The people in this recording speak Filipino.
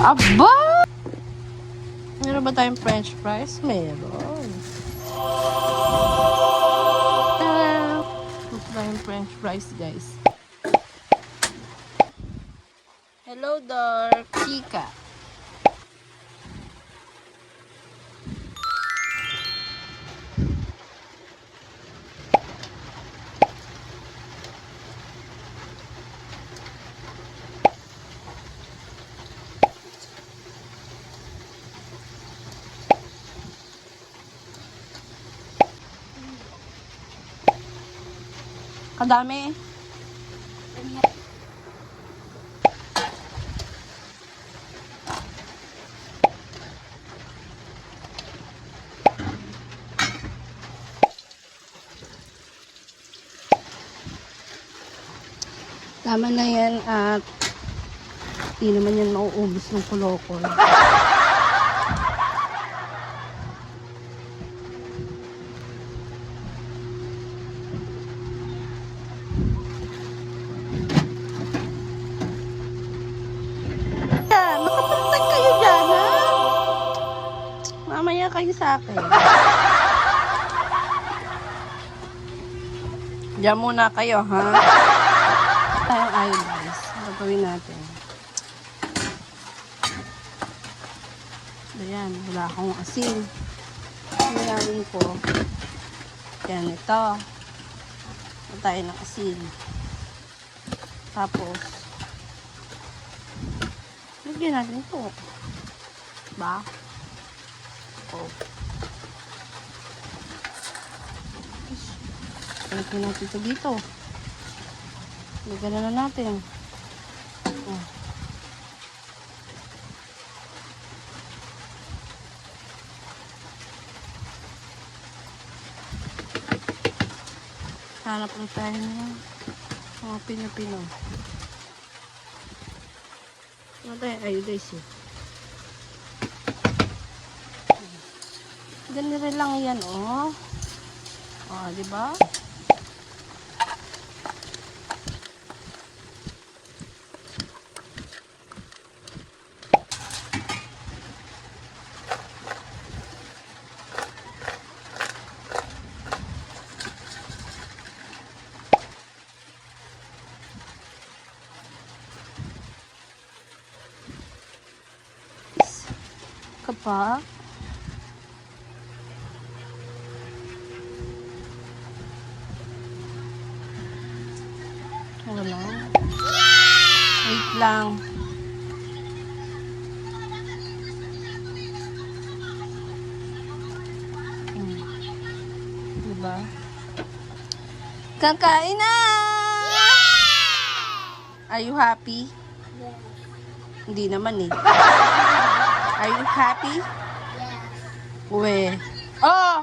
Aba! Meron ba tayong french fries? Meron. Meron tayong french fries, guys. Hello, Dark Chica. Kadami. Tama na yan at hindi naman yan mauubos ng kulokol. Makapagtag kayo dyan, ha? Mamaya kayo sa akin. Diyan muna kayo, ha? Tayong ayaw, guys. Gagawin natin. Ayan, wala akong asin. Sinilawin ko. Yan, ito. Ito tayo ng asin. Tapos, lagyan natin ito. Ba? Oh. Lagyan natin ito dito. Lagyan na natin. Oh. Hanap na tayo ng mga Pino-Pino. Ano tayo? Ayun guys eh. Ganito lang yan, oh. Oh, diba? Kapag wala. Wait lang. Diba? Kakain na! Are you happy? Yes. Hindi naman eh. Are you happy? Yes. Uwe. Oh!